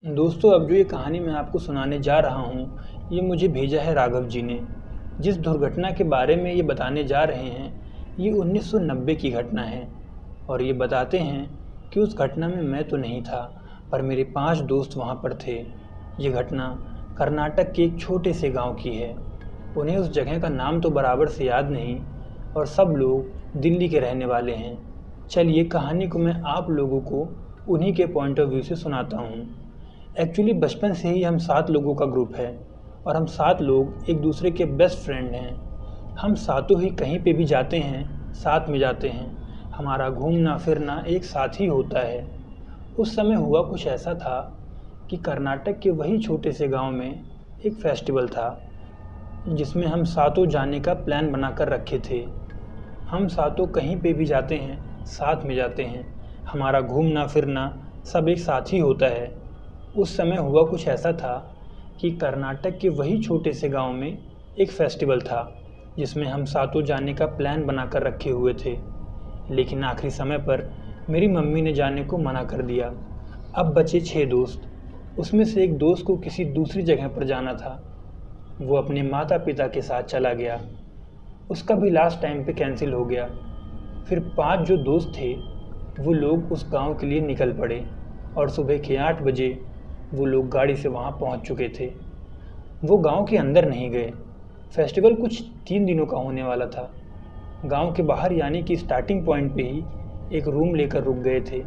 दोस्तों, अब जो ये कहानी मैं आपको सुनाने जा रहा हूँ, ये मुझे भेजा है राघव जी ने। जिस दुर्घटना के बारे में ये बताने जा रहे हैं, ये 1990 की घटना है। और ये बताते हैं कि उस घटना में मैं तो नहीं था, पर मेरे 5 दोस्त वहाँ पर थे। ये घटना कर्नाटक के एक छोटे से गांव की है। उन्हें उस जगह का नाम तो बराबर से याद नहीं, और सब लोग दिल्ली के रहने वाले हैं। चलिए कहानी को मैं आप लोगों को उन्हीं के पॉइंट ऑफ व्यू से सुनाता हूँ। एक्चुअली बचपन से ही हम 7 लोगों का ग्रुप है, और हम 7 लोग एक दूसरे के बेस्ट फ्रेंड हैं। हम सातों ही कहीं पे भी जाते हैं, साथ में जाते हैं। हमारा घूमना फिरना एक साथ ही होता है। उस समय हुआ कुछ ऐसा था कि कर्नाटक के वही छोटे से गांव में एक फेस्टिवल था, जिसमें हम सातों जाने का प्लान बनाकर रखे थे। हम सातों कहीं पे भी जाते हैं, साथ में जाते हैं। हमारा घूमना फिरना सब एक साथ ही होता है। उस समय हुआ कुछ ऐसा था कि कर्नाटक के वही छोटे से गांव में एक फेस्टिवल था, जिसमें हम सातों जाने का प्लान बनाकर रखे हुए थे। लेकिन आखिरी समय पर मेरी मम्मी ने जाने को मना कर दिया। अब बचे 6 दोस्त। उसमें से एक दोस्त को किसी दूसरी जगह पर जाना था। वो अपने माता पिता के साथ चला गया। उसका भी लास्ट टाइम पे कैंसिल हो गया। फिर 5 जो दोस्त थे, वो लोग उस गांव के लिए निकल पड़े, और सुबह के 8 बजे वो लोग गाड़ी से वहाँ पहुँच चुके थे। वो गांव के अंदर नहीं गए। फेस्टिवल कुछ 3 दिनों का होने वाला था। गांव के बाहर यानी कि स्टार्टिंग पॉइंट पे ही एक रूम लेकर रुक गए थे।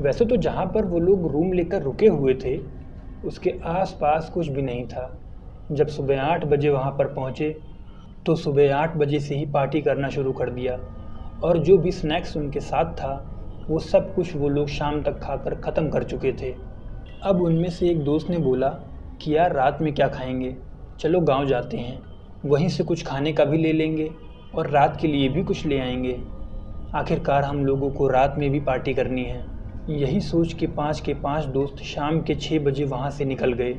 वैसे तो जहाँ पर वो लोग रूम लेकर रुके हुए थे, उसके आसपास कुछ भी नहीं था। जब सुबह 8 बजे वहाँ पर पहुँचे, तो सुबह 8 बजे से ही पार्टी करना शुरू कर दिया, और जो भी स्नैक्स उनके साथ था, वो सब कुछ वो लोग शाम तक खाकर ख़त्म कर चुके थे। अब उनमें से एक दोस्त ने बोला कि यार रात में क्या खाएंगे, चलो गांव जाते हैं, वहीं से कुछ खाने का भी ले लेंगे और रात के लिए भी कुछ ले आएंगे। आखिरकार हम लोगों को रात में भी पार्टी करनी है। यही सोच के 5 दोस्त शाम के 6 बजे वहाँ से निकल गए।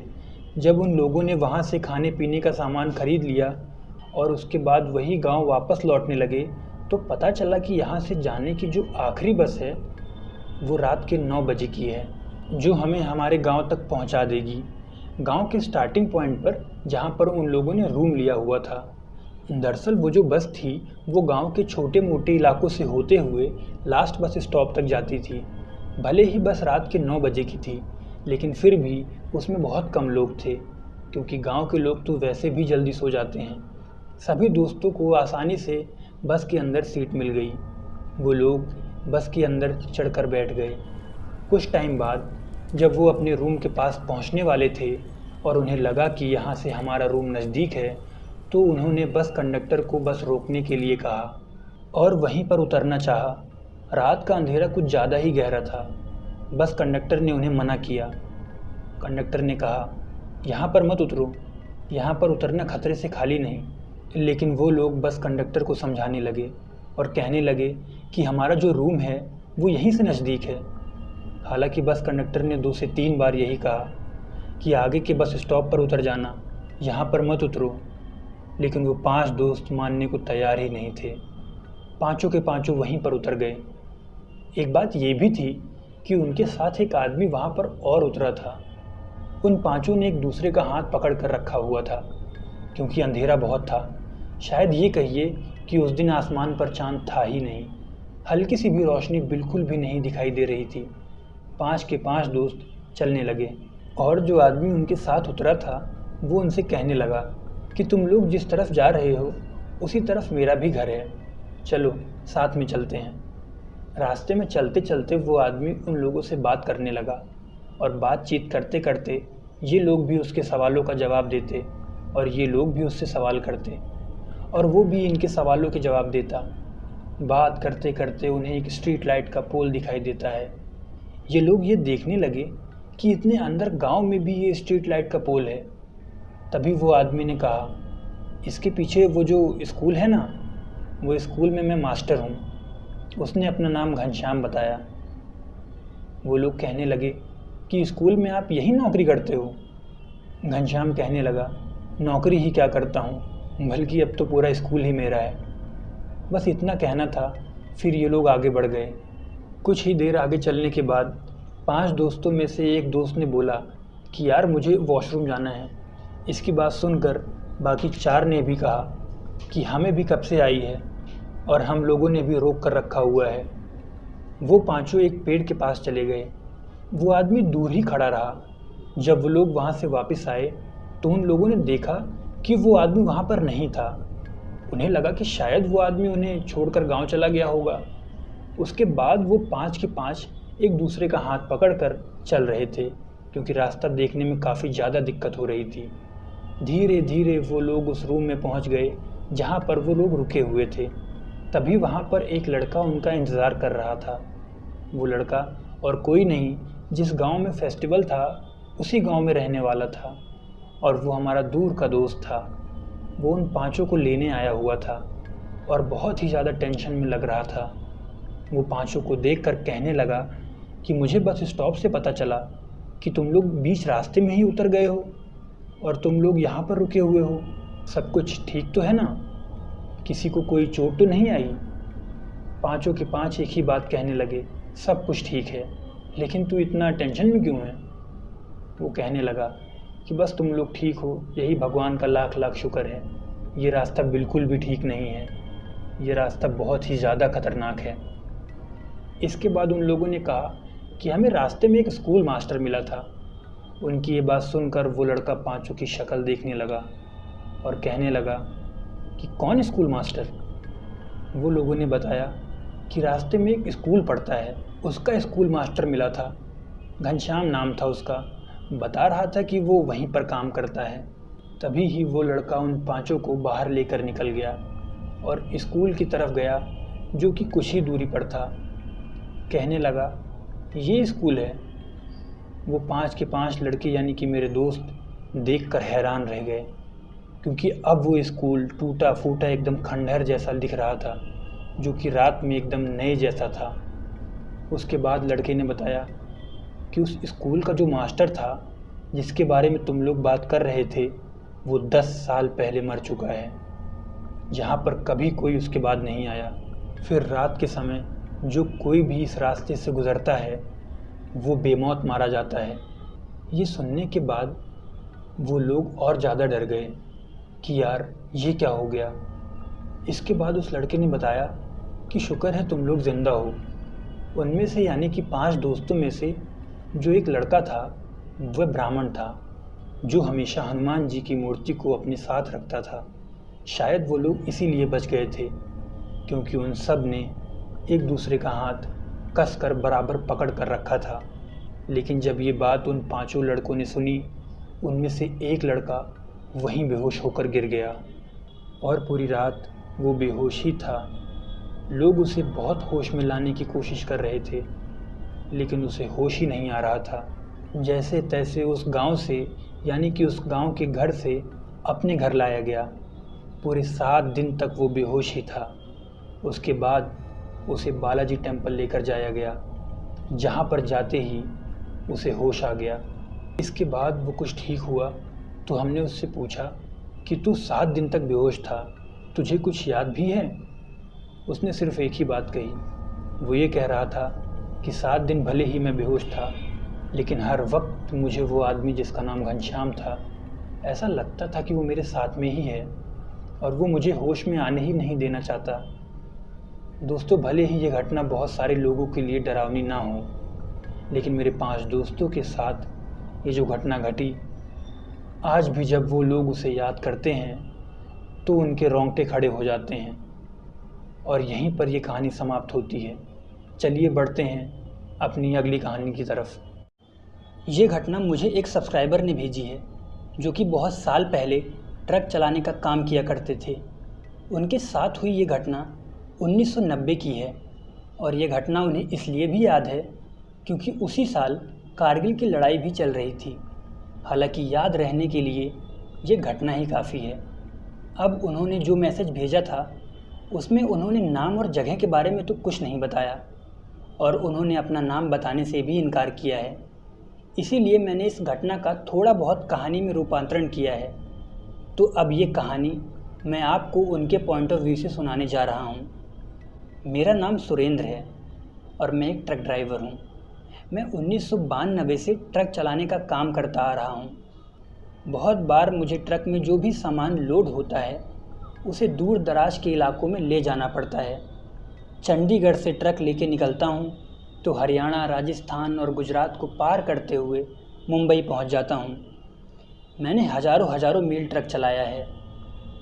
जब उन लोगों ने वहाँ से खाने पीने का सामान खरीद लिया और उसके बाद वही गांव वापस लौटने लगे, तो पता चला कि यहाँ से जाने की जो आखिरी बस है, वो रात के 9 बजे की है, जो हमें हमारे गांव तक पहुंचा देगी। गांव के स्टार्टिंग पॉइंट पर, जहां पर उन लोगों ने रूम लिया हुआ था। दरअसल वो जो बस थी, वो गांव के छोटे मोटे इलाकों से होते हुए लास्ट बस स्टॉप तक जाती थी। भले ही बस रात के 9 बजे की थी, लेकिन फिर भी उसमें बहुत कम लोग थे, क्योंकि गांव के लोग तो वैसे भी जल्दी सो जाते हैं। सभी दोस्तों को आसानी से बस के अंदर सीट मिल गई। वो लोग बस के अंदर चढ़कर बैठ गए। कुछ टाइम बाद जब वो अपने रूम के पास पहुंचने वाले थे और उन्हें लगा कि यहाँ से हमारा रूम नज़दीक है, तो उन्होंने बस कंडक्टर को बस रोकने के लिए कहा और वहीं पर उतरना चाहा। रात का अंधेरा कुछ ज़्यादा ही गहरा था। बस कंडक्टर ने उन्हें मना किया। कंडक्टर ने कहा, यहाँ पर मत उतरो, यहाँ पर उतरना खतरे से खाली नहीं। लेकिन वो लोग बस कंडक्टर को समझाने लगे और कहने लगे कि हमारा जो रूम है वो यहीं से नज़दीक है। हालांकि बस कंडक्टर ने 2 से 3 बार यही कहा कि आगे के बस स्टॉप पर उतर जाना, यहाँ पर मत उतरो। लेकिन वो 5 दोस्त मानने को तैयार ही नहीं थे। पांचों के पांचों वहीं पर उतर गए। एक बात ये भी थी कि उनके साथ एक आदमी वहाँ पर और उतरा था। उन पांचों ने एक दूसरे का हाथ पकड़ कर रखा हुआ था, क्योंकि अंधेरा बहुत था। शायद ये कहिए कि उस दिन आसमान पर चांद था ही नहीं। हल्की सी भी रोशनी बिल्कुल भी नहीं दिखाई दे रही थी। 5 के 5 दोस्त चलने लगे, और जो आदमी उनके साथ उतरा था, वो उनसे कहने लगा कि तुम लोग जिस तरफ जा रहे हो, उसी तरफ मेरा भी घर है, चलो साथ में चलते हैं। रास्ते में चलते चलते वो आदमी उन लोगों से बात करने लगा, और बातचीत करते करते ये लोग भी उसके सवालों का जवाब देते, और ये लोग भी उससे सवाल करते, और वो भी इनके सवालों के जवाब देता। बात करते करते उन्हें एक स्ट्रीट लाइट का पोल दिखाई देता है। ये लोग ये देखने लगे कि इतने अंदर गांव में भी ये स्ट्रीट लाइट का पोल है। तभी वो आदमी ने कहा, इसके पीछे वो जो स्कूल है ना, वो स्कूल में मैं मास्टर हूँ। उसने अपना नाम घनश्याम बताया। वो लोग कहने लगे कि स्कूल में आप यही नौकरी करते हो? घनश्याम कहने लगा, नौकरी ही क्या करता हूँ, बल्कि अब तो पूरा स्कूल ही मेरा है। बस इतना कहना था। फिर ये लोग आगे बढ़ गए। कुछ ही देर आगे चलने के बाद 5 दोस्तों में से एक दोस्त ने बोला कि यार मुझे वॉशरूम जाना है। इसकी बात सुनकर बाकी 4 ने भी कहा कि हमें भी कब से आई है और हम लोगों ने भी रोक कर रखा हुआ है। वो पांचों एक पेड़ के पास चले गए। वो आदमी दूर ही खड़ा रहा। जब वो लोग वहाँ से वापस आए तो उन लोगों ने देखा कि वो आदमी वहाँ पर नहीं था। उन्हें लगा कि शायद वो आदमी उन्हें छोड़कर गांव चला गया होगा। उसके बाद वो 5 के 5 एक दूसरे का हाथ पकड़कर चल रहे थे, क्योंकि रास्ता देखने में काफ़ी ज़्यादा दिक्कत हो रही थी। धीरे धीरे वो लोग उस रूम में पहुंच गए जहां पर वो लोग रुके हुए थे। तभी वहां पर एक लड़का उनका इंतज़ार कर रहा था। वो लड़का और कोई नहीं, जिस गांव में फेस्टिवल था उसी गांव में रहने वाला था, और वो हमारा दूर का दोस्त था। वो उन पांचों को लेने आया हुआ था और बहुत ही ज़्यादा टेंशन में लग रहा था। वो पांचों को देखकर कहने लगा कि मुझे बस स्टॉप से पता चला कि तुम लोग बीच रास्ते में ही उतर गए हो और तुम लोग यहाँ पर रुके हुए हो। सब कुछ ठीक तो है ना? किसी को कोई चोट तो नहीं आई? पांचों के 5 एक ही बात कहने लगे, सब कुछ ठीक है, लेकिन तू इतना टेंशन में क्यों है? वो कहने लगा कि बस तुम लोग ठीक हो, यही भगवान का लाख लाख शुक्र है। ये रास्ता बिल्कुल भी ठीक नहीं है, ये रास्ता बहुत ही ज़्यादा खतरनाक है। इसके बाद उन लोगों ने कहा कि हमें रास्ते में एक स्कूल मास्टर मिला था। उनकी ये बात सुनकर वो लड़का पांचों की शक्ल देखने लगा और कहने लगा कि कौन स्कूल मास्टर? वो लोगों ने बताया कि रास्ते में एक स्कूल पड़ता है, उसका स्कूल मास्टर मिला था। घनश्याम नाम था उसका। बता रहा था कि वो वहीं पर काम करता है। तभी ही वो लड़का उन पांचों को बाहर लेकर निकल गया और स्कूल की तरफ गया, जो कि कुछ ही दूरी पर था। कहने लगा ये स्कूल है। वो 5 के 5 लड़के यानी कि मेरे दोस्त देखकर हैरान रह गए, क्योंकि अब वो स्कूल टूटा फूटा एकदम खंडहर जैसा दिख रहा था, जो कि रात में एकदम नए जैसा था। उसके बाद लड़के ने बताया कि उस स्कूल का जो मास्टर था, जिसके बारे में तुम लोग बात कर रहे थे, वो 10 साल पहले मर चुका है। यहाँ पर कभी कोई उसके बाद नहीं आया। फिर रात के समय जो कोई भी इस रास्ते से गुज़रता है वो बेमौत मारा जाता है। ये सुनने के बाद वो लोग और ज़्यादा डर गए कि यार ये क्या हो गया। इसके बाद उस लड़के ने बताया कि शुक्र है तुम लोग ज़िंदा हो। उनमें से यानी कि 5 दोस्तों में से जो एक लड़का था वह ब्राह्मण था, जो हमेशा हनुमान जी की मूर्ति को अपने साथ रखता था। शायद वो लोग इसीलिए बच गए थे, क्योंकि उन सब ने एक दूसरे का हाथ कसकर बराबर पकड़ कर रखा था। लेकिन जब ये बात उन 5 लड़कों ने सुनी, उनमें से एक लड़का वहीं बेहोश होकर गिर गया और पूरी रात वो बेहोश ही था। लोग उसे बहुत होश में लाने की कोशिश कर रहे थे, लेकिन उसे होश ही नहीं आ रहा था। जैसे तैसे उस गांव से यानी कि उस गांव के घर से अपने घर लाया गया। पूरे 7 दिन तक वो बेहोश ही था। उसके बाद उसे बालाजी टेम्पल लेकर जाया गया, जहाँ पर जाते ही उसे होश आ गया। इसके बाद वो कुछ ठीक हुआ तो हमने उससे पूछा कि तू 7 दिन तक बेहोश था, तुझे कुछ याद भी है? उसने सिर्फ एक ही बात कही। वो ये कह रहा था कि 7 दिन भले ही मैं बेहोश था, लेकिन हर वक्त मुझे वो आदमी जिसका नाम घनश्याम था, ऐसा लगता था कि वो मेरे साथ में ही है और वो मुझे होश में आने ही नहीं देना चाहता। दोस्तों, भले ही ये घटना बहुत सारे लोगों के लिए डरावनी ना हो, लेकिन मेरे 5 दोस्तों के साथ ये जो घटना घटी, आज भी जब वो लोग उसे याद करते हैं तो उनके रोंगटे खड़े हो जाते हैं। और यहीं पर ये कहानी समाप्त होती है। चलिए बढ़ते हैं अपनी अगली कहानी की तरफ। ये घटना मुझे एक सब्सक्राइबर ने भेजी है, जो कि बहुत साल पहले ट्रक चलाने का काम किया करते थे। उनके साथ हुई ये घटना 1990 की है, और ये घटना उन्हें इसलिए भी याद है क्योंकि उसी साल कारगिल की लड़ाई भी चल रही थी। हालांकि याद रहने के लिए ये घटना ही काफ़ी है। अब उन्होंने जो मैसेज भेजा था उसमें उन्होंने नाम और जगह के बारे में तो कुछ नहीं बताया, और उन्होंने अपना नाम बताने से भी इनकार किया है। इसीलिए मैंने इस घटना का थोड़ा बहुत कहानी में रूपांतरण किया है। तो अब ये कहानी मैं आपको उनके पॉइंट ऑफ व्यू से सुनाने जा रहा हूँ। मेरा नाम सुरेंद्र है और मैं एक ट्रक ड्राइवर हूँ। मैं 1992 से ट्रक चलाने का काम करता आ रहा हूँ। बहुत बार मुझे ट्रक में जो भी सामान लोड होता है उसे दूर दराज के इलाकों में ले जाना पड़ता है। चंडीगढ़ से ट्रक लेके निकलता हूँ तो हरियाणा, राजस्थान और गुजरात को पार करते हुए मुंबई पहुँच जाता हूँ। मैंने हज़ारों मील ट्रक चलाया है।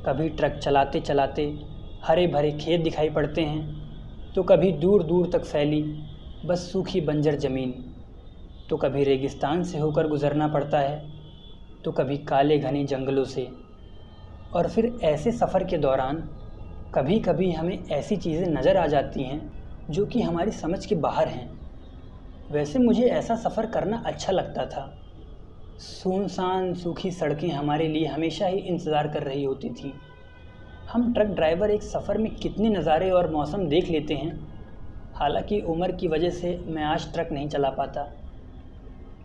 कभी ट्रक चलाते चलाते हरे भरे खेत दिखाई पड़ते हैं तो कभी दूर दूर तक फैली बस सूखी बंजर ज़मीन, तो कभी रेगिस्तान से होकर गुज़रना पड़ता है तो कभी काले घने जंगलों से। और फिर ऐसे सफ़र के दौरान कभी कभी हमें ऐसी चीज़ें नज़र आ जाती हैं जो कि हमारी समझ के बाहर हैं। वैसे मुझे ऐसा सफ़र करना अच्छा लगता था। सुनसान सूखी सड़कें हमारे लिए हमेशा ही इंतज़ार कर रही होती थीं। हम ट्रक ड्राइवर एक सफ़र में कितने नज़ारे और मौसम देख लेते हैं। हालांकि उम्र की वजह से मैं आज ट्रक नहीं चला पाता,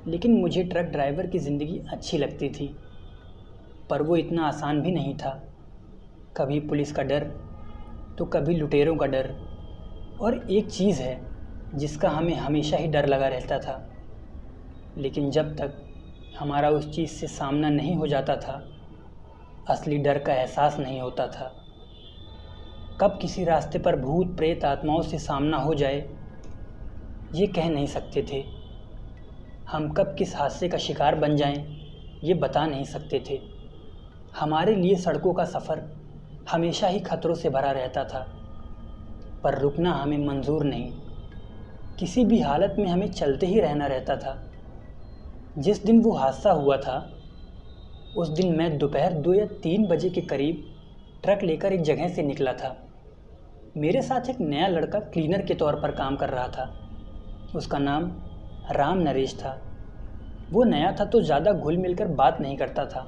लेकिन मुझे ट्रक ड्राइवर की ज़िंदगी अच्छी लगती थी। पर वो इतना आसान भी नहीं था। कभी पुलिस का डर तो कभी लुटेरों का डर। और एक चीज़ है जिसका हमें हमेशा ही डर लगा रहता था, लेकिन जब तक हमारा उस चीज़ से सामना नहीं हो जाता था असली डर का एहसास नहीं होता था। कब किसी रास्ते पर भूत प्रेत आत्माओं से सामना हो जाए ये कह नहीं सकते थे। हम कब किस हादसे का शिकार बन जाएं ये बता नहीं सकते थे। हमारे लिए सड़कों का सफ़र हमेशा ही खतरों से भरा रहता था, पर रुकना हमें मंजूर नहीं। किसी भी हालत में हमें चलते ही रहना रहता था। जिस दिन वो हादसा हुआ था उस दिन मैं दोपहर 2 या 3 बजे के करीब ट्रक लेकर एक जगह से निकला था। मेरे साथ एक नया लड़का क्लीनर के तौर पर काम कर रहा था। उसका नाम राम नरेश था। वो नया था तो ज़्यादा घुल मिलकर बात नहीं करता था,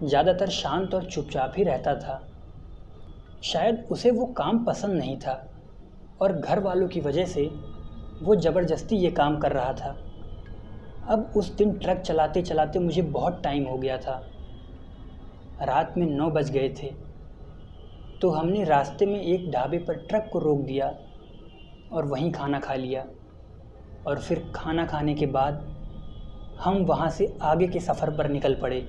ज़्यादातर शांत और चुपचाप ही रहता था। शायद उसे वो काम पसंद नहीं था और घर वालों की वजह से वो ज़बरदस्ती ये काम कर रहा था। अब उस दिन ट्रक चलाते चलाते मुझे बहुत टाइम हो गया था। रात में 9 बज गए थे तो हमने रास्ते में एक ढाबे पर ट्रक को रोक दिया और वहीं खाना खा लिया। और फिर खाना खाने के बाद हम वहाँ से आगे के सफ़र पर निकल पड़े।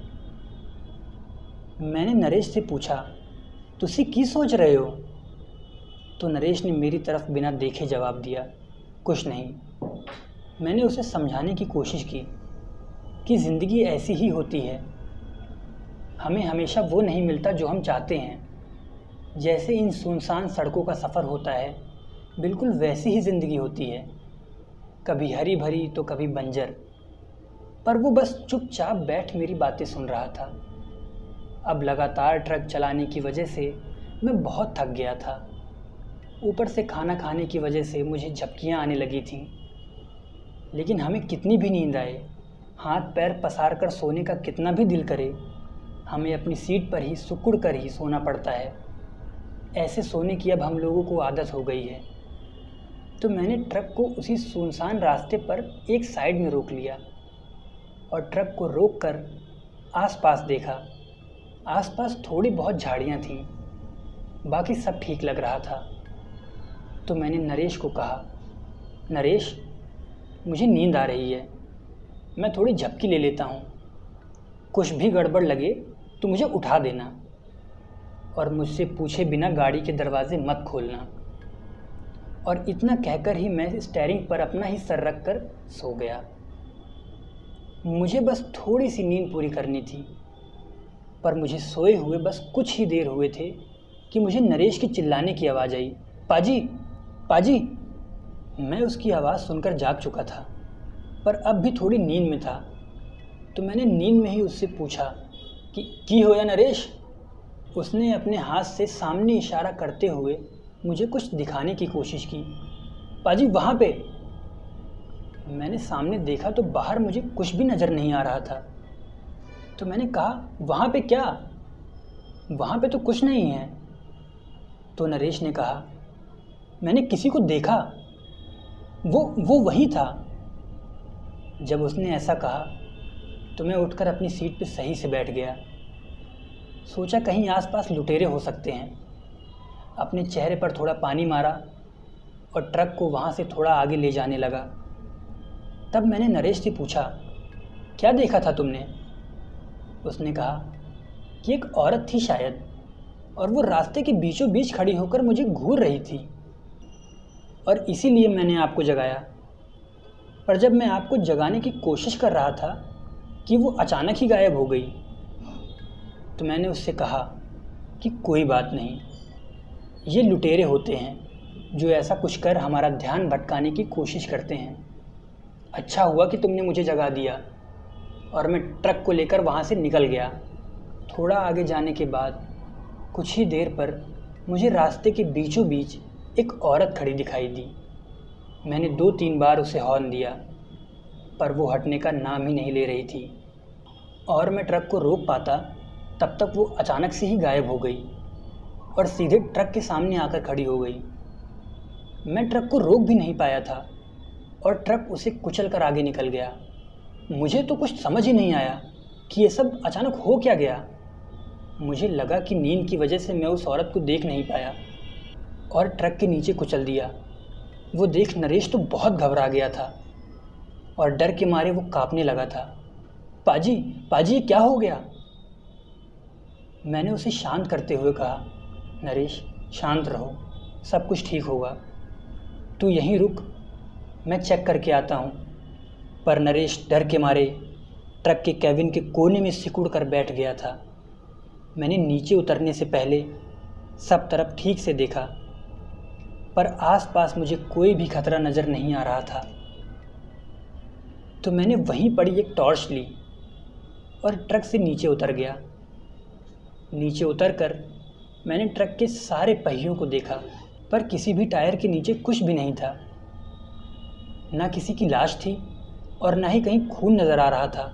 मैंने नरेश से पूछा, तुसी की सोच रहे हो? तो नरेश ने मेरी तरफ बिना देखे जवाब दिया, कुछ नहीं। मैंने उसे समझाने की कोशिश की कि ज़िंदगी ऐसी ही होती है। हमें हमेशा वो नहीं मिलता जो हम चाहते हैं। जैसे इन सुनसान सड़कों का सफ़र होता है, बिल्कुल वैसी ही ज़िंदगी होती है, कभी हरी भरी तो कभी बंजर। पर वो बस चुपचाप बैठ मेरी बातें सुन रहा था। अब लगातार ट्रक चलाने की वजह से मैं बहुत थक गया था। ऊपर से खाना खाने की वजह से मुझे झपकियाँ आने लगी थीं। लेकिन हमें कितनी भी नींद आए, हाथ पैर पसार कर सोने का कितना भी दिल करे, हमें अपनी सीट पर ही सिकुड़ कर ही सोना पड़ता है। ऐसे सोने की अब हम लोगों को आदत हो गई है। तो मैंने ट्रक को उसी सुनसान रास्ते पर एक साइड में रोक लिया और ट्रक को रोक कर आसपास देखा। आसपास थोड़ी बहुत झाड़ियाँ थीं, बाकी सब ठीक लग रहा था। तो मैंने नरेश को कहा, नरेश मुझे नींद आ रही है, मैं थोड़ी झपकी ले लेता हूँ। कुछ भी गड़बड़ लगे तो मुझे उठा देना और मुझसे पूछे बिना गाड़ी के दरवाजे मत खोलना। और इतना कहकर ही मैं स्टीयरिंग पर अपना ही सर रख कर सो गया। मुझे बस थोड़ी सी नींद पूरी करनी थी। पर मुझे सोए हुए बस कुछ ही देर हुए थे कि मुझे नरेश की चिल्लाने की आवाज़ आई, पाजी पाजी। मैं उसकी आवाज़ सुनकर जाग चुका था, पर अब भी थोड़ी नींद में था। तो मैंने नींद में ही उससे पूछा कि की होया नरेश? उसने अपने हाथ से सामने इशारा करते हुए मुझे कुछ दिखाने की कोशिश की। पाजी वहाँ पे। मैंने सामने देखा तो बाहर मुझे कुछ भी नज़र नहीं आ रहा था। तो मैंने कहा, वहाँ पे क्या? वहाँ पे तो कुछ नहीं है। तो नरेश ने कहा, मैंने किसी को देखा, वो वही था। जब उसने ऐसा कहा तो मैं उठकर अपनी सीट पे सही से बैठ गया। सोचा कहीं आसपास लुटेरे हो सकते हैं। अपने चेहरे पर थोड़ा पानी मारा और ट्रक को वहाँ से थोड़ा आगे ले जाने लगा। तब मैंने नरेश से पूछा, क्या देखा था तुमने? उसने कहा कि एक औरत थी शायद, और वो रास्ते के बीचों बीच खड़ी होकर मुझे घूर रही थी, और इसीलिए मैंने आपको जगाया। पर जब मैं आपको जगाने की कोशिश कर रहा था कि वो अचानक ही गायब हो गई। तो मैंने उससे कहा कि कोई बात नहीं, ये लुटेरे होते हैं जो ऐसा कुछ कर हमारा ध्यान भटकाने की कोशिश करते हैं। अच्छा हुआ कि तुमने मुझे जगा दिया, और मैं ट्रक को लेकर वहाँ से निकल गया। थोड़ा आगे जाने के बाद कुछ ही देर पर मुझे रास्ते के बीचों बीच एक औरत खड़ी दिखाई दी। मैंने 2-3 बार उसे हॉर्न दिया, पर वो हटने का नाम ही नहीं ले रही थी, और मैं ट्रक को रोक पाता तब तक वो अचानक से ही गायब हो गई और सीधे ट्रक के सामने आकर खड़ी हो गई। मैं ट्रक को रोक भी नहीं पाया था और ट्रक उसे कुचल कर आगे निकल गया। मुझे तो कुछ समझ ही नहीं आया कि ये सब अचानक हो क्या गया। मुझे लगा कि नींद की वजह से मैं उस औरत को देख नहीं पाया और ट्रक के नीचे कुचल दिया। वो देख नरेश तो बहुत घबरा गया था और डर के मारे वो कांपने लगा था। पाजी, पाजी, ये क्या हो गया? मैंने उसे शांत करते हुए कहा, नरेश शांत रहो, सब कुछ ठीक होगा, तू यहीं रुक, मैं चेक करके आता हूँ। पर नरेश डर के मारे ट्रक के कैबिन के कोने में सिकुड़ कर बैठ गया था। मैंने नीचे उतरने से पहले सब तरफ ठीक से देखा, पर आसपास मुझे कोई भी खतरा नज़र नहीं आ रहा था। तो मैंने वहीं पड़ी एक टॉर्च ली और ट्रक से नीचे उतर गया। नीचे उतरकर मैंने ट्रक के सारे पहियों को देखा, पर किसी भी टायर के नीचे कुछ भी नहीं था। ना किसी की लाश थी और ना ही कहीं खून नज़र आ रहा था।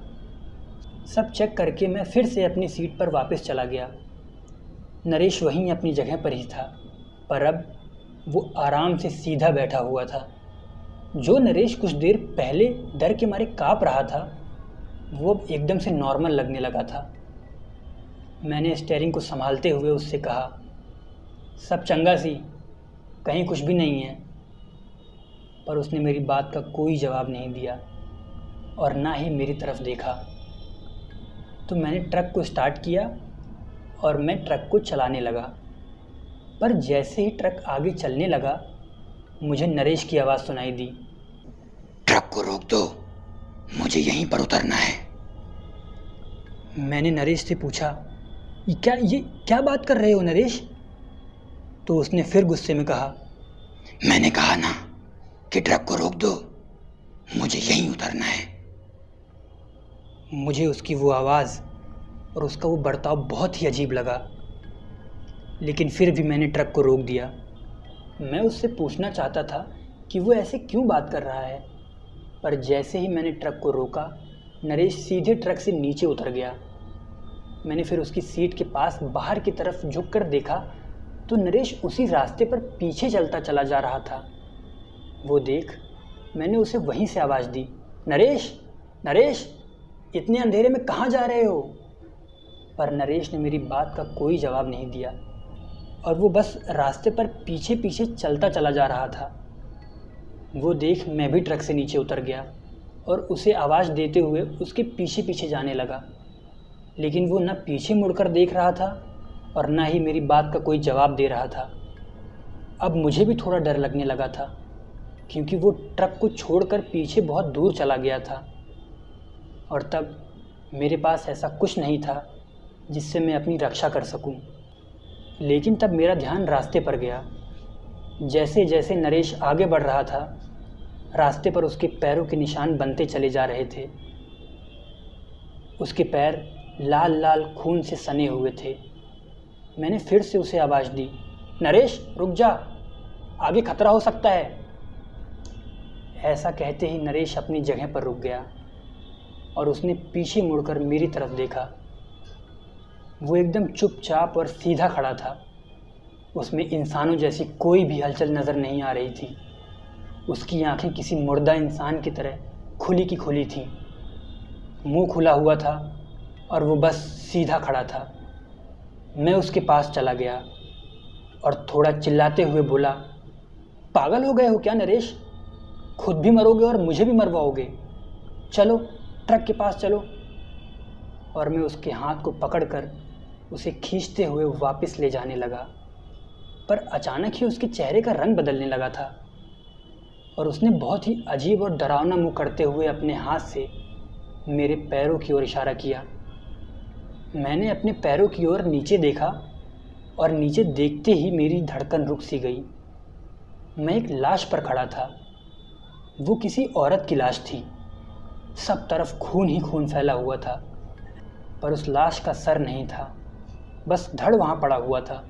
सब चेक करके मैं फिर से अपनी सीट पर वापस चला गया। नरेश वहीं अपनी जगह पर ही था, पर अब वो आराम से सीधा बैठा हुआ था। जो नरेश कुछ देर पहले डर के मारे काँप रहा था, वो अब एकदम से नॉर्मल लगने लगा था। मैंने स्टीयरिंग को संभालते हुए उससे कहा, सब चंगा सी, कहीं कुछ भी नहीं है। पर उसने मेरी बात का कोई जवाब नहीं दिया और ना ही मेरी तरफ देखा। तो मैंने ट्रक को स्टार्ट किया और मैं ट्रक को चलाने लगा। पर जैसे ही ट्रक आगे चलने लगा, मुझे नरेश की आवाज़ सुनाई दी, ट्रक को रोक दो, मुझे यहीं पर उतरना है। मैंने नरेश से पूछा, ये क्या बात कर रहे हो नरेश? तो उसने फिर गुस्से में कहा, मैंने कहा ना कि ट्रक को रोक दो, मुझे यहीं उतरना है। मुझे उसकी वो आवाज़ और उसका वो बर्ताव बहुत ही अजीब लगा, लेकिन फिर भी मैंने ट्रक को रोक दिया। मैं उससे पूछना चाहता था कि वो ऐसे क्यों बात कर रहा है, पर जैसे ही मैंने ट्रक को रोका, नरेश सीधे ट्रक से नीचे उतर गया। मैंने फिर उसकी सीट के पास बाहर की तरफ झुक कर देखा तो नरेश उसी रास्ते पर पीछे चलता चला जा रहा था। वो देख मैंने उसे वहीं से आवाज़ दी, नरेश, नरेश, इतने अंधेरे में कहाँ जा रहे हो? पर नरेश ने मेरी बात का कोई जवाब नहीं दिया और वो बस रास्ते पर पीछे पीछे चलता चला जा रहा था। वो देख मैं भी ट्रक से नीचे उतर गया और उसे आवाज़ देते हुए उसके पीछे पीछे जाने लगा, लेकिन वो न पीछे मुड़कर देख रहा था और ना ही मेरी बात का कोई जवाब दे रहा था। अब मुझे भी थोड़ा डर लगने लगा था, क्योंकि वो ट्रक को छोड़कर पीछे बहुत दूर चला गया था और तब मेरे पास ऐसा कुछ नहीं था जिससे मैं अपनी रक्षा कर सकूं। लेकिन तब मेरा ध्यान रास्ते पर गया। जैसे जैसे नरेश आगे बढ़ रहा था, रास्ते पर उसके पैरों के निशान बनते चले जा रहे थे। उसके पैर लाल लाल खून से सने हुए थे। मैंने फिर से उसे आवाज़ दी, नरेश रुक जा, आगे खतरा हो सकता है। ऐसा कहते ही नरेश अपनी जगह पर रुक गया और उसने पीछे मुड़कर मेरी तरफ देखा। वो एकदम चुपचाप और सीधा खड़ा था। उसमें इंसानों जैसी कोई भी हलचल नज़र नहीं आ रही थी। उसकी आंखें किसी मुर्दा इंसान की तरह खुली की खुली थीं। मुंह खुला हुआ था और वो बस सीधा खड़ा था। मैं उसके पास चला गया और थोड़ा चिल्लाते हुए बोला, पागल हो गए हो क्या नरेश? खुद भी मरोगे और मुझे भी मरवाओगे? चलो ट्रक के पास चलो। और मैं उसके हाथ को पकड़कर उसे खींचते हुए वापस ले जाने लगा। पर अचानक ही उसके चेहरे का रंग बदलने लगा था और उसने बहुत ही अजीब और डरावना मुंह करते हुए अपने हाथ से मेरे पैरों की ओर इशारा किया। मैंने अपने पैरों की ओर नीचे देखा और नीचे देखते ही मेरी धड़कन रुक सी गई। मैं एक लाश पर खड़ा था। वो किसी औरत की लाश थी। सब तरफ खून ही खून फैला हुआ था, पर उस लाश का सर नहीं था, बस धड़ वहाँ पड़ा हुआ था।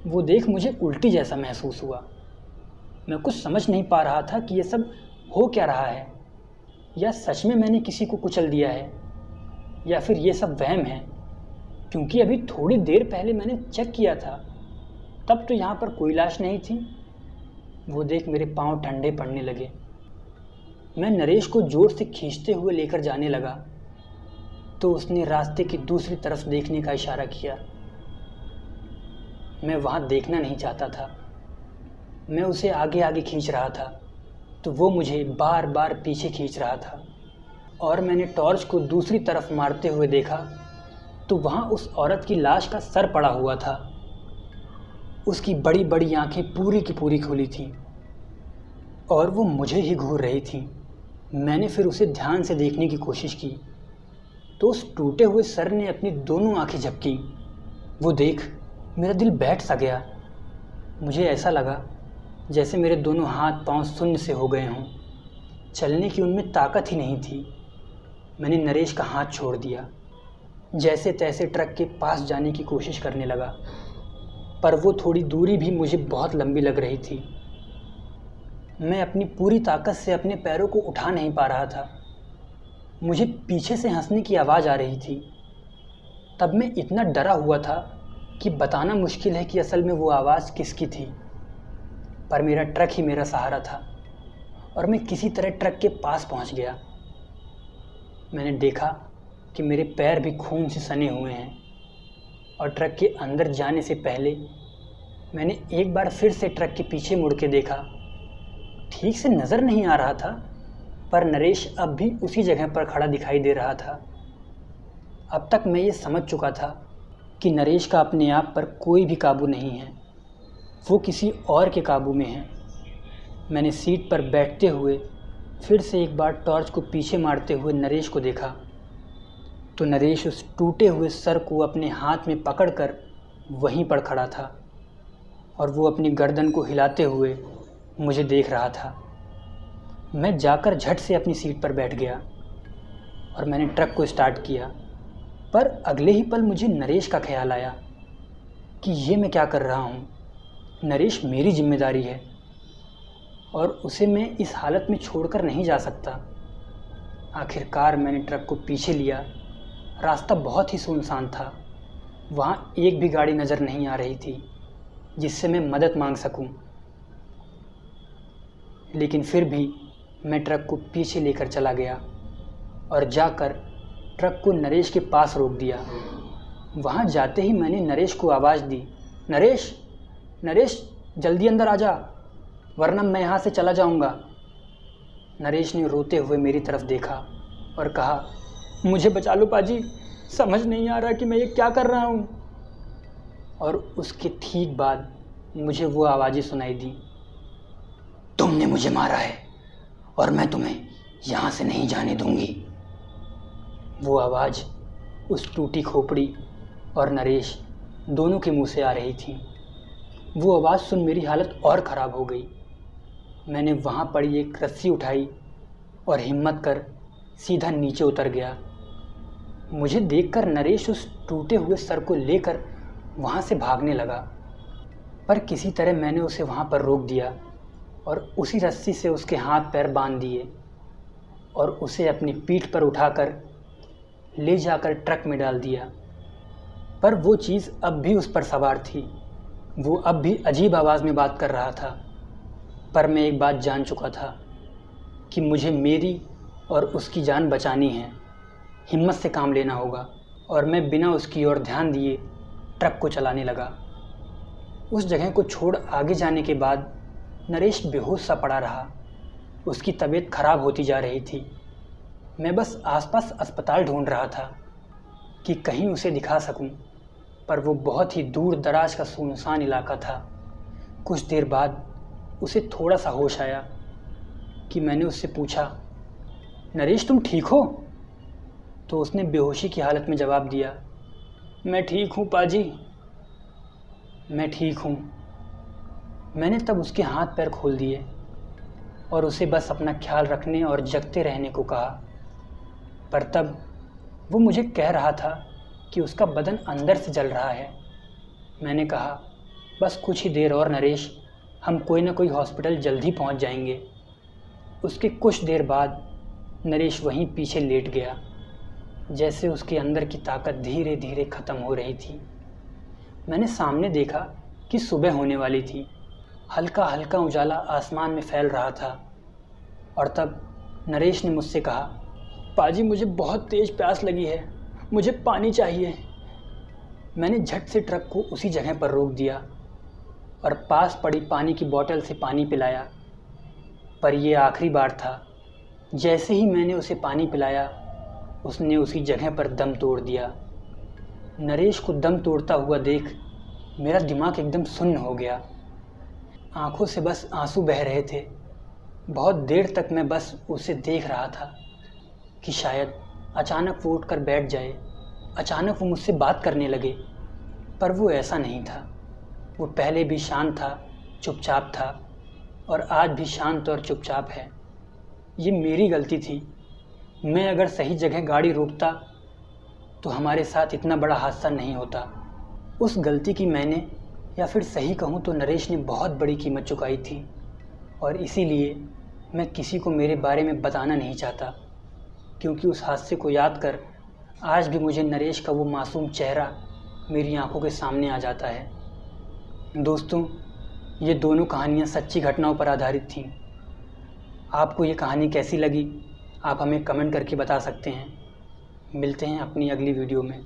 वो देख मुझे उल्टी जैसा महसूस हुआ। मैं कुछ समझ नहीं पा रहा था कि ये सब हो क्या रहा है, या सच में मैंने किसी को कुचल दिया है, या फिर ये सब वहम है, क्योंकि अभी थोड़ी देर पहले मैंने चेक किया था, तब तो यहाँ पर कोई लाश नहीं थी। वो देख मेरे पाँव ठंडे पड़ने लगे। मैं नरेश को जोर से खींचते हुए लेकर जाने लगा तो उसने रास्ते की दूसरी तरफ देखने का इशारा किया। मैं वहाँ देखना नहीं चाहता था। मैं उसे आगे आगे खींच रहा था तो वो मुझे बार बार पीछे खींच रहा था। और मैंने टॉर्च को दूसरी तरफ मारते हुए देखा तो वहाँ उस औरत की लाश का सर पड़ा हुआ था। उसकी बड़ी बड़ी आंखें पूरी की पूरी खुली थीं और वो मुझे ही घूर रही थी। मैंने फिर उसे ध्यान से देखने की कोशिश की तो उस टूटे हुए सर ने अपनी दोनों आंखें झपकी। वो देख मेरा दिल बैठ सा गया। मुझे ऐसा लगा जैसे मेरे दोनों हाथ पांव शून्य से हो गए हों। चलने की उनमें ताकत ही नहीं थी। मैंने नरेश का हाथ छोड़ दिया। जैसे तैसे ट्रक के पास जाने की कोशिश करने लगा, पर वो थोड़ी दूरी भी मुझे बहुत लंबी लग रही थी। मैं अपनी पूरी ताकत से अपने पैरों को उठा नहीं पा रहा था। मुझे पीछे से हंसने की आवाज़ आ रही थी। तब मैं इतना डरा हुआ था कि बताना मुश्किल है कि असल में वो आवाज़ किसकी थी। पर मेरा ट्रक ही मेरा सहारा था और मैं किसी तरह ट्रक के पास पहुंच गया। मैंने देखा कि मेरे पैर भी खून से सने हुए हैं और ट्रक के अंदर जाने से पहले मैंने एक बार फिर से ट्रक के पीछे मुड़ के देखा। ठीक से नज़र नहीं आ रहा था, पर नरेश अब भी उसी जगह पर खड़ा दिखाई दे रहा था। अब तक मैं ये समझ चुका था कि नरेश का अपने आप पर कोई भी काबू नहीं है, वो किसी और के काबू में है। मैंने सीट पर बैठते हुए फिर से एक बार टॉर्च को पीछे मारते हुए नरेश को देखा तो नरेश उस टूटे हुए सर को अपने हाथ में पकड़कर वहीं पर खड़ा था और वो अपनी गर्दन को हिलाते हुए मुझे देख रहा था। मैं जाकर झट से अपनी सीट पर बैठ गया और मैंने ट्रक को स्टार्ट किया, पर अगले ही पल मुझे नरेश का ख्याल आया कि ये मैं क्या कर रहा हूँ। नरेश मेरी जिम्मेदारी है और उसे मैं इस हालत में छोड़कर नहीं जा सकता। आखिरकार मैंने ट्रक को पीछे लिया। रास्ता बहुत ही सुनसान था। वहाँ एक भी गाड़ी नज़र नहीं आ रही थी जिससे मैं मदद मांग सकूं। लेकिन फिर भी मैं ट्रक को पीछे लेकर चला गया और जाकर ट्रक को नरेश के पास रोक दिया। वहाँ जाते ही मैंने नरेश को आवाज़ दी, नरेश नरेश जल्दी अंदर आ जा, वरना मैं यहाँ से चला जाऊँगा। नरेश ने रोते हुए मेरी तरफ देखा और कहा, मुझे बचा लो पाजी, समझ नहीं आ रहा कि मैं ये क्या कर रहा हूँ। और उसके ठीक बाद मुझे वो आवाज़ें सुनाई दी, तुमने मुझे मारा है और मैं तुम्हें यहाँ से नहीं जाने दूंगी। वो आवाज़ उस टूटी खोपड़ी और नरेश दोनों के मुंह से आ रही थी। वो आवाज़ सुन मेरी हालत और ख़राब हो गई। मैंने वहाँ पड़ी एक रस्सी उठाई और हिम्मत कर सीधा नीचे उतर गया। मुझे देखकर नरेश उस टूटे हुए सर को लेकर वहाँ से भागने लगा, पर किसी तरह मैंने उसे वहाँ पर रोक दिया और उसी रस्सी से उसके हाथ पैर बांध दिए और उसे अपनी पीठ पर उठाकर ले जाकर ट्रक में डाल दिया। पर वो चीज़ अब भी उस पर सवार थी। वो अब भी अजीब आवाज़ में बात कर रहा था। पर मैं एक बात जान चुका था कि मुझे मेरी और उसकी जान बचानी है। हिम्मत से काम लेना होगा और मैं बिना उसकी ओर ध्यान दिए ट्रक को चलाने लगा। उस जगह को छोड़ आगे जाने के बाद नरेश बेहोश सा पड़ा रहा। उसकी तबीयत खराब होती जा रही थी। मैं बस आसपास अस्पताल ढूंढ रहा था कि कहीं उसे दिखा सकूं, पर वो बहुत ही दूर दराज का सुनसान इलाका था। कुछ देर बाद उसे थोड़ा सा होश आया कि मैंने उससे पूछा, नरेश तुम ठीक हो? तो उसने बेहोशी की हालत में जवाब दिया, मैं ठीक हूँ पाजी, मैं ठीक हूँ। मैंने तब उसके हाथ पैर खोल दिए और उसे बस अपना ख्याल रखने और जगते रहने को कहा। पर तब वो मुझे कह रहा था कि उसका बदन अंदर से जल रहा है। मैंने कहा, बस कुछ ही देर और नरेश, हम कोई ना कोई हॉस्पिटल जल्द ही पहुंच जाएंगे। उसके कुछ देर बाद नरेश वहीं पीछे लेट गया, जैसे उसके अंदर की ताकत धीरे धीरे ख़त्म हो रही थी। मैंने सामने देखा कि सुबह होने वाली थी। हल्का हल्का उजाला आसमान में फैल रहा था और तब नरेश ने मुझसे कहा, पाजी मुझे बहुत तेज़ प्यास लगी है, मुझे पानी चाहिए। मैंने झट से ट्रक को उसी जगह पर रोक दिया और पास पड़ी पानी की बोतल से पानी पिलाया। पर यह आखिरी बार था। जैसे ही मैंने उसे पानी पिलाया, उसने उसी जगह पर दम तोड़ दिया। नरेश को दम तोड़ता हुआ देख मेरा दिमाग एकदम सुन्न हो गया। आंखों से बस आंसू बह रहे थे। बहुत देर तक मैं बस उसे देख रहा था कि शायद अचानक वो उठकर बैठ जाए, अचानक वो मुझसे बात करने लगे। पर वो ऐसा नहीं था। वो पहले भी शांत था, चुपचाप था और आज भी शांत और चुपचाप है। ये मेरी गलती थी। मैं अगर सही जगह गाड़ी रोकता तो हमारे साथ इतना बड़ा हादसा नहीं होता। उस गलती की मैंने, या फिर सही कहूँ तो नरेश ने बहुत बड़ी कीमत चुकाई थी और इसीलिए मैं किसी को मेरे बारे में बताना नहीं चाहता, क्योंकि उस हादसे को याद कर आज भी मुझे नरेश का वो मासूम चेहरा मेरी आंखों के सामने आ जाता है। दोस्तों, ये दोनों कहानियाँ सच्ची घटनाओं पर आधारित थीं। आपको ये कहानी कैसी लगी, आप हमें कमेंट करके बता सकते हैं। मिलते हैं अपनी अगली वीडियो में।